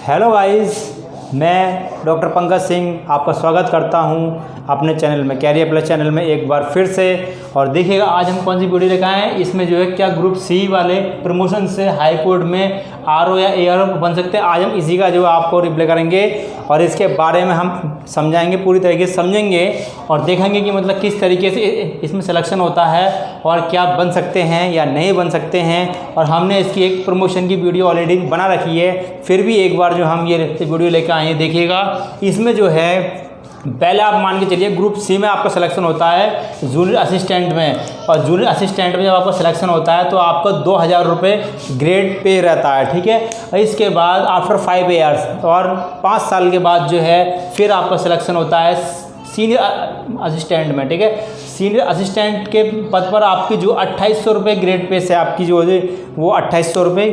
Hello guys, मैं doctor Pankaj Singh आपका स्वागत करता हूं अपने चैनल में, कैरियर प्लस चैनल में एक बार फिर से। और देखिएगा आज हम कौन सी वीडियो लेकर आए हैं। इसमें जो है क्या ग्रुप सी वाले प्रमोशन से हाई कोर्ट में आरओ या एआरओ बन सकते हैं। आज हम इसी का जो आपको रिप्लाई करेंगे और इसके बारे में हम समझाएंगे, पूरी तरीके से समझेंगे और देखेंगे कि मतलब किस तरीके से इसमें सिलेक्शन होता है और क्या बन सकते हैं या नहीं बन सकते हैं। और हमने इसकी एक प्रमोशन की वीडियो ऑलरेडी बना रखी है, फिर भी एक बार जो हम ये वीडियो लेकर आए हैं देखिएगा। इसमें जो है पहले आप मान के चलिए ग्रुप सी में आपका सिलेक्शन होता है जूनियर असिस्टेंट में, और जूनियर असिस्टेंट में जब आपका सिलेक्शन होता है तो आपका 2000 रुपये ग्रेड पे रहता है, ठीक है। और इसके बाद आफ्टर 5 ईयर्स और 5 साल के बाद जो है फिर आपका सिलेक्शन होता है सीनियर असिस्टेंट में, ठीक है। सीनियर असिस्टेंट के पद पर आपकी जो 2800 रुपये ग्रेड पे से आपकी जो है वो 2800 रुपये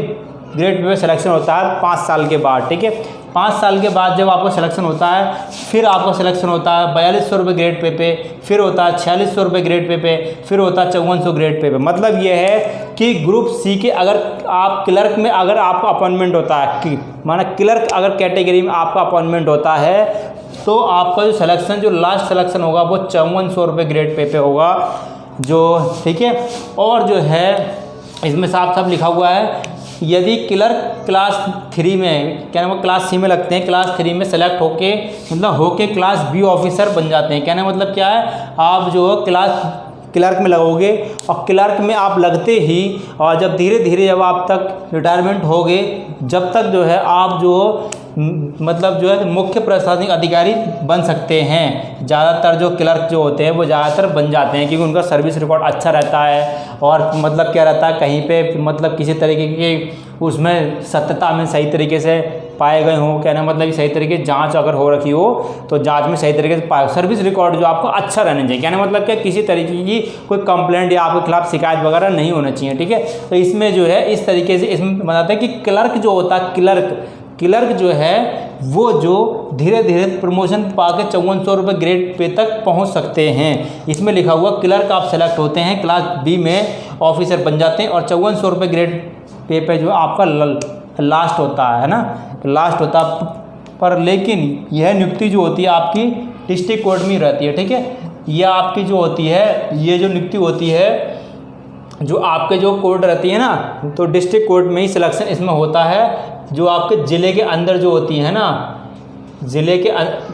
ग्रेड पे सिलेक्शन होता है 5 साल के बाद, ठीक है। 5 साल के बाद जब आपका सिलेक्शन होता है फिर आपका सिलेक्शन होता है 4200 रुपये ग्रेड पे, फिर होता है 4600 रुपये ग्रेड पे, फिर होता है 5400 ग्रेड पे। मतलब ये है कि ग्रुप सी के अगर आप क्लर्क में अगर आपका अपॉइंटमेंट होता है कि माना क्लर्क अगर कैटेगरी में आपका अपॉइंटमेंट होता है तो आपका जो सिलेक्शन जो लास्ट सिलेक्शन होगा वो 5400 रुपये ग्रेड पे होगा जो, ठीक है। और जो है इसमें साफ साफ लिखा हुआ है यदि क्लर्क क्लास 3 में, क्या नाम है, क्लास सी में लगते हैं, क्लास 3 में सेलेक्ट होके मतलब होके क्लास बी ऑफिसर बन जाते हैं। कहने मतलब क्या है, आप जो क्लास क्लर्क में लगोगे और क्लर्क में आप लगते ही और जब धीरे धीरे जब आप तक रिटायरमेंट होगे जब तक जो है आप जो मतलब जो है मुख्य प्रशासनिक अधिकारी बन सकते हैं। ज़्यादातर जो क्लर्क जो होते हैं वो ज़्यादातर बन जाते हैं क्योंकि उनका सर्विस रिकॉर्ड अच्छा रहता है और मतलब क्या रहता है कहीं पे मतलब किसी तरीके की उसमें सत्यता में सही तरीके से पाए गए हों, कहना मतलब कि सही तरीके जांच अगर हो रखी हो तो जांच में सही तरीके से पाए, सर्विस रिकॉर्ड जो आपको अच्छा रहना चाहिए। कहना मतलब क्या किसी तरीके की कोई कंप्लेंट या आपके खिलाफ शिकायत वगैरह नहीं होना चाहिए, ठीक है। तो इसमें जो है इस तरीके से इसमें बताते हैं कि क्लर्क जो होता है क्लर्क जो है वो जो धीरे धीरे प्रमोशन पा के 5400 रुपये ग्रेड पे तक पहुंच सकते हैं। इसमें लिखा हुआ क्लर्क आप सेलेक्ट होते हैं क्लास बी में ऑफिसर बन जाते हैं और 5400 रुपये ग्रेड पे जो आपका लास्ट होता है ना, लास्ट होता पर। लेकिन यह नियुक्ति जो होती है आपकी डिस्ट्रिक्ट कोर्ट में ही रहती है, ठीक है। यह आपकी जो होती है ये जो नियुक्ति होती है जो आपके जो कोर्ट रहती है ना तो डिस्ट्रिक्ट कोर्ट में ही सिलेक्शन इसमें होता है। जो आपके ज़िले के अंदर जो होती है ना, ज़िले के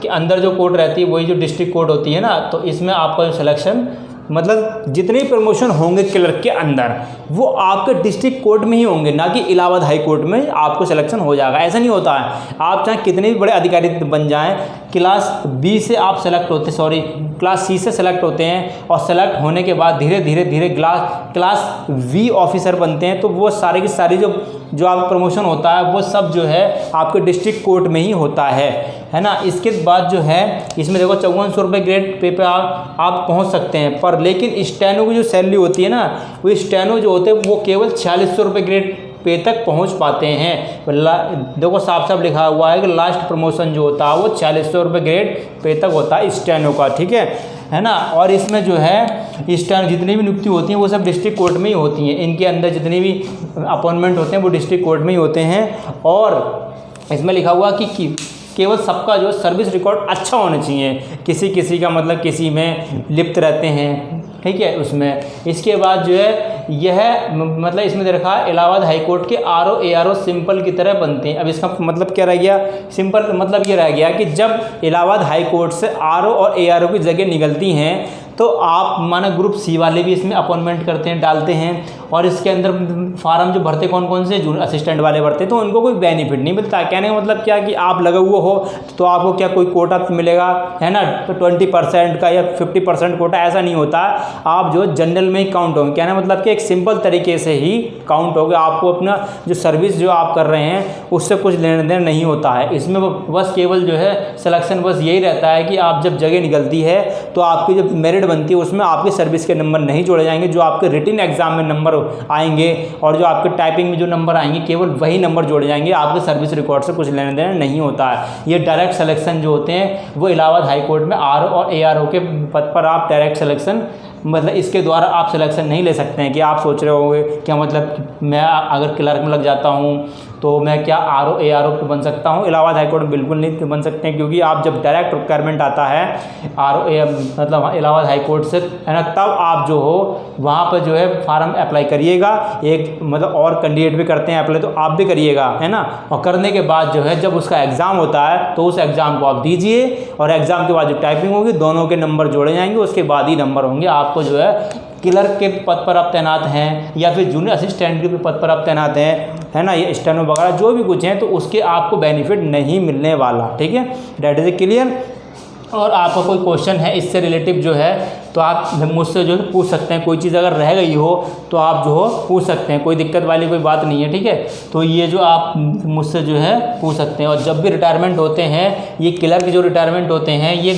अंदर जो कोर्ट रहती है वही जो डिस्ट्रिक्ट कोर्ट होती है ना, तो इसमें आपका जो सिलेक्शन मतलब जितने प्रमोशन होंगे क्लर्क के अंदर वो आपके डिस्ट्रिक्ट कोर्ट में ही होंगे, ना कि इलाहाबाद हाई कोर्ट में आपको सिलेक्शन हो जाएगा। ऐसा नहीं होता है, आप चाहे कितने भी बड़े अधिकारी बन जाएं, क्लास बी से आप सेलेक्ट होते क्लास सी से सेलेक्ट होते हैं और सेलेक्ट होने के बाद धीरे धीरे क्लास वी ऑफिसर बनते हैं तो वो सारे की सारी जो आप प्रमोशन होता है वो सब जो है आपके डिस्ट्रिक्ट कोर्ट में ही होता है ना। इसके बाद जो है इसमें देखो 5400 रुपये ग्रेड पे आप पहुंच सकते हैं पर। लेकिन स्टेनो की जो सैलरी होती है ना वो स्टेनो जो होते हैं वो केवल 4600 रुपये ग्रेड पे तक पहुंच पाते हैं। देखो साफ साफ लिखा हुआ है कि लास्ट प्रमोशन जो होता है वो 4600 रुपये ग्रेड पे तक होता है स्टेनो का, ठीक है ना। और इसमें जो है स्टेनो जितनी भी नियुक्ति होती हैं वो सब डिस्ट्रिक्ट कोर्ट में ही होती हैं। इनके अंदर जितनी भी अपॉइंटमेंट होते हैं वो डिस्ट्रिक्ट कोर्ट में ही होते हैं। और इसमें लिखा हुआ कि केवल सबका जो सर्विस रिकॉर्ड अच्छा होना चाहिए, किसी का मतलब किसी में लिप्त रहते हैं, ठीक है उसमें। इसके बाद जो है यह मतलब इसमें दे रखा है इलाहाबाद हाई कोर्ट के आरओ एआरओ सिंपल की तरह बनते हैं। अब इसका मतलब क्या रह गया, सिंपल मतलब ये रह गया कि जब इलाहाबाद हाई कोर्ट से आरओ और एआरओ की जगह निकलती हैं तो आप माना ग्रुप सी वाले भी इसमें अपॉइंटमेंट करते हैं, डालते हैं। और इसके अंदर फार्म जो भरते कौन से जूनियर असिस्टेंट वाले भरते तो उनको कोई बेनिफिट नहीं मिलता। कहने का मतलब क्या कि आप लगे हुए हो तो आपको क्या कोई कोटा मिलेगा, है ना, तो 20% का या 50% कोटा ऐसा नहीं होता। आप जो जनरल में ही काउंट होंगे। कहने का मतलब कि एक सिंपल तरीके से ही काउंट होगा। आपको अपना जो सर्विस जो आप कर रहे हैं उससे कुछ लेना देना नहीं होता है। इसमें बस केवल जो है सिलेक्शन बस यही रहता है कि आप जब जगह निकलती है तो आपकी जो मेरिट बनती है उसमें आपके सर्विस के नंबर नहीं जोड़े जाएंगे। जो आपके रिटन एग्जाम में नंबर आएंगे और जो आपके टाइपिंग में जो नंबर आएंगे केवल वही नंबर जोड़े जाएंगे। आपके सर्विस रिकॉर्ड से कुछ लेना देना नहीं होता है। ये डायरेक्ट सिलेक्शन जो होते हैं वो इलाहाबाद हाई कोर्ट में आरओ और एआरओ के पद पर आप डायरेक्ट सिलेक्शन मतलब इसके द्वारा आप सिलेक्शन नहीं ले सकते हैं। कि आप सोच रहे होंगे क्या मतलब मैं अगर क्लर्क में लग जाता हूँ तो मैं क्या ARO बन सकता हूँ? इलाहाबाद हाई कोर्ट में बिल्कुल नहीं बन सकते हैं, क्योंकि आप जब डायरेक्ट रिक्वायरमेंट आता है RO मतलब इलाहाबाद हाई कोर्ट से, है ना, तब आप जो हो वहाँ पर जो है फार्म अप्लाई करिएगा। एक मतलब और कैंडिडेट भी करते हैं अप्लाई, तो आप भी करिएगा, है ना। और करने के बाद जो है जब उसका एग्ज़ाम होता है तो उस एग्ज़ाम को आप दीजिए, और एग्ज़ाम के बाद जो टाइपिंग होगी दोनों के नंबर जोड़े जाएंगे, उसके बाद ही नंबर होंगे। आपको जो है क्लर्क के पद पर आप तैनात हैं या फिर जूनियर असिस्टेंट के पद पर आप तैनात हैं, है ना, ये स्टेनो वगैरह जो भी कुछ हैं, तो उसके आपको बेनिफिट नहीं मिलने वाला। ठीक है, डेट इज क्लियर। और आपका कोई क्वेश्चन है इससे रिलेटिव जो है तो आप मुझसे जो है पूछ सकते हैं। कोई चीज़ अगर रह गई हो तो आप जो हो पूछ सकते हैं, कोई दिक्कत वाली कोई बात नहीं है। ठीक है, तो ये जो आप मुझसे जो है पूछ सकते हैं। और जब भी रिटायरमेंट होते हैं, ये क्लर्क जो रिटायरमेंट होते हैं ये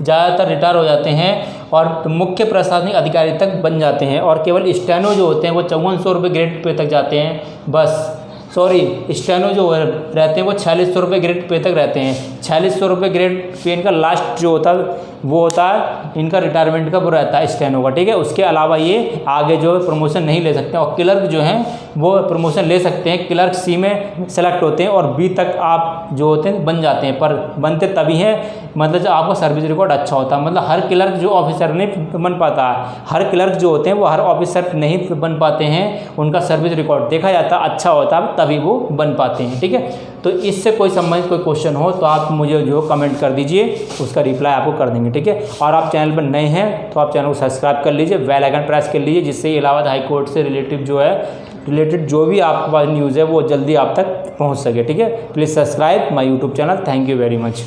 ज़्यादातर रिटायर हो जाते हैं और मुख्य प्रशासनिक अधिकारी तक बन जाते हैं, और केवल स्टेनो जो होते हैं वो 5400 रुपये ग्रेड पे तक जाते हैं बस। सॉरी, स्टेनो जो रहते हैं वो 4600 रुपये ग्रेड पे तक रहते हैं। 4600 रुपये ग्रेड पे इनका लास्ट जो होता है वो होता है इनका रिटायरमेंट का वो रहता है स्टेनो का। ठीक है, उसके अलावा ये आगे जो प्रमोशन नहीं ले सकते। और क्लर्क जो हैं वो प्रमोशन ले सकते हैं, क्लर्क C में सेलेक्ट होते हैं और B तक आप जो होते हैं बन जाते हैं, पर बनते तभी हैं मतलब जब आपका सर्विस रिकॉर्ड अच्छा होता है। मतलब हर क्लर्क जो ऑफिसर नहीं बन पाता, हर क्लर्क जो होते हैं वो हर ऑफिसर नहीं बन पाते हैं, उनका सर्विस रिकॉर्ड देखा जाता अच्छा होता है तभी वो बन पाते हैं। ठीक है, तो इससे कोई संबंधित कोई क्वेश्चन हो तो आप मुझे जो कमेंट कर दीजिए, उसका रिप्लाई आपको कर देंगे। ठीक है, और आप चैनल पर नए हैं तो आप चैनल को सब्सक्राइब कर लीजिए, बेल आइकन प्रेस कर लीजिए, जिससे इलाहाबाद हाई कोर्ट से रिलेटिव जो भी आपके पास न्यूज़ है वो जल्दी आप तक पहुंच सके। ठीक है, please subscribe my YouTube channel. Thank you very much.